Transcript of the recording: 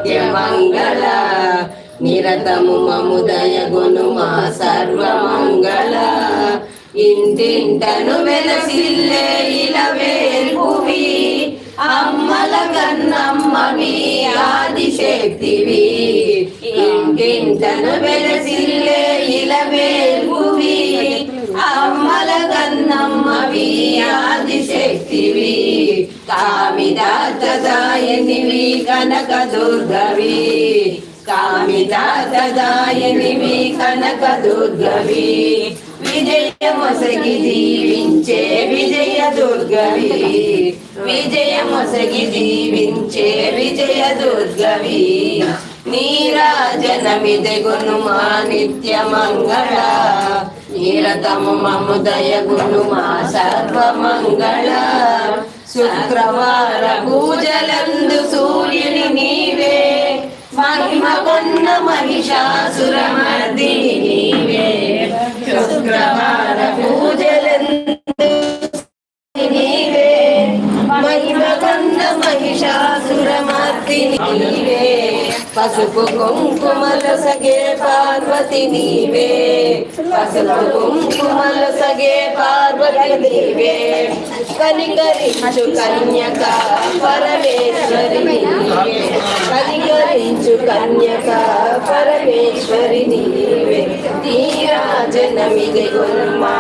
నిత్యమంగళ నిరతము మము దయగొనుమా సర్వమంగళ ఇంటింటను వెలసిల్లే ఇలవేల్పువి అమ్మల కన్నమ్మవి ఆదిశక్తివి ఇంటింటను వెలసిల్లే ఇలవేల్పువి అమ్మల కన్నమ్మవి ఆదిశక్తివి కామిదాతదాయనివి కనక దుర్గవి కామిదాతదాయనివి కనక దుర్గవి విజయమొసగి దీవించే విజయ దుర్గవి విజయమొసగి దీవించే విజయ దుర్గవి నీరాజనమిదెగునుమా నిత్యమంగళ నిరతము మము దయగునుమా సర్వమంగళ శుక్రవార పూజలందు సూర్యుని నీవే మహిమ కొన్న మహిషాసురమర్దిని నీవే శుక్రవార పూజలందు నీవే మహిమ కొన్న మహిషాసురమర్దిని నీవే పసుపు కుంకుమల సగే పార్వతి నీవే పసుపు కుంకుమల సగే పార్వతి నీవే కనికరించు కన్యక పరమేశ్వరి నీవే కనికరించు కన్యక పరమేశ్వరి నీవే నీరాజనమిదెగునుమా